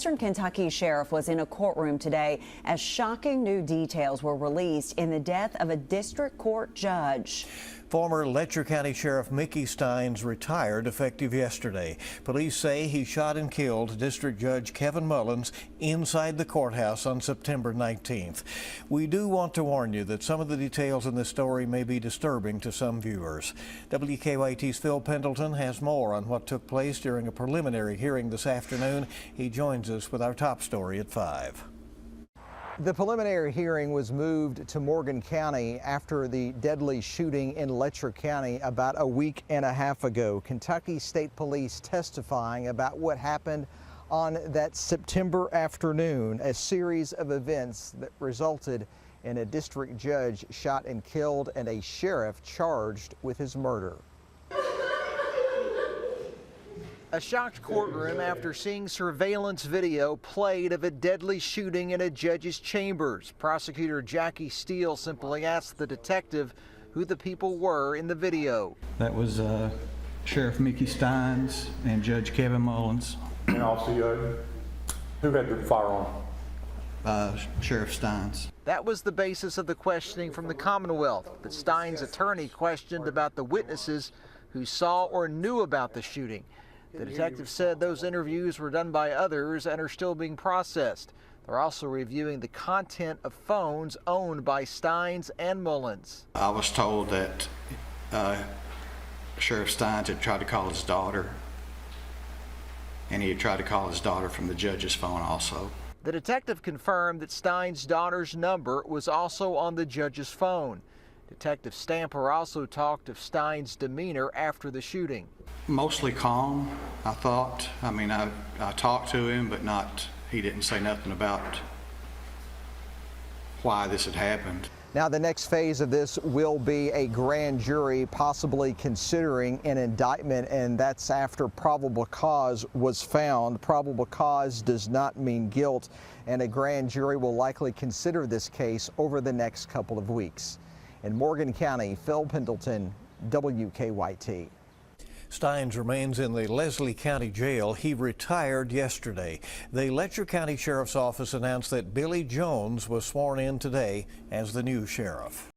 Western Kentucky sheriff was in a courtroom today as shocking new details were released in the death of a district court judge. Former Letcher County Sheriff Mickey Stines retired effective yesterday. Police say he shot and killed District Judge Kevin Mullins inside the courthouse on September 19th. We do want to warn you that some of the details in this story may be disturbing to some viewers. WKYT's Phil Pendleton has more on what took place during a preliminary hearing this afternoon. He joins us with our top story at 5. The preliminary hearing was moved to Morgan County after the deadly shooting in Letcher County about a week and a half ago. Kentucky State Police testifying about what happened on that September afternoon, a series of events that resulted in a district judge shot and killed and a sheriff charged with his murder. A shocked courtroom after seeing surveillance video played of a deadly shooting in a judge's chambers. Prosecutor Jackie Steele simply asked the detective who the people were in the video. That was Sheriff Mickey Stines and Judge Kevin Mullins. And also, who had the firearm? Sheriff Stines. That was the basis of the questioning from the Commonwealth, but Stines' attorney questioned about the witnesses who saw or knew about the shooting. The detective said those interviews were done by others and are still being processed. They're also reviewing the content of phones owned by Stines and Mullins. I was told that Sheriff Stines had tried to call his daughter, and he had tried to call his daughter from the judge's phone also. The detective confirmed that Stines' daughter's number was also on the judge's phone. Detective Stamper also talked of Stines' demeanor after the shooting. Mostly calm, I thought. I mean, I talked to him, but he didn't say nothing about why this had happened. Now the next phase of this will be a grand jury possibly considering an indictment, and that's after probable cause was found. Probable cause does not mean guilt, and a grand jury will likely consider this case over the next couple of weeks. In Morgan County, Phil Pendleton, WKYT. Stines remains in the Leslie County Jail. He retired yesterday. The Letcher County Sheriff's Office announced that Billy Jones was sworn in today as the new sheriff.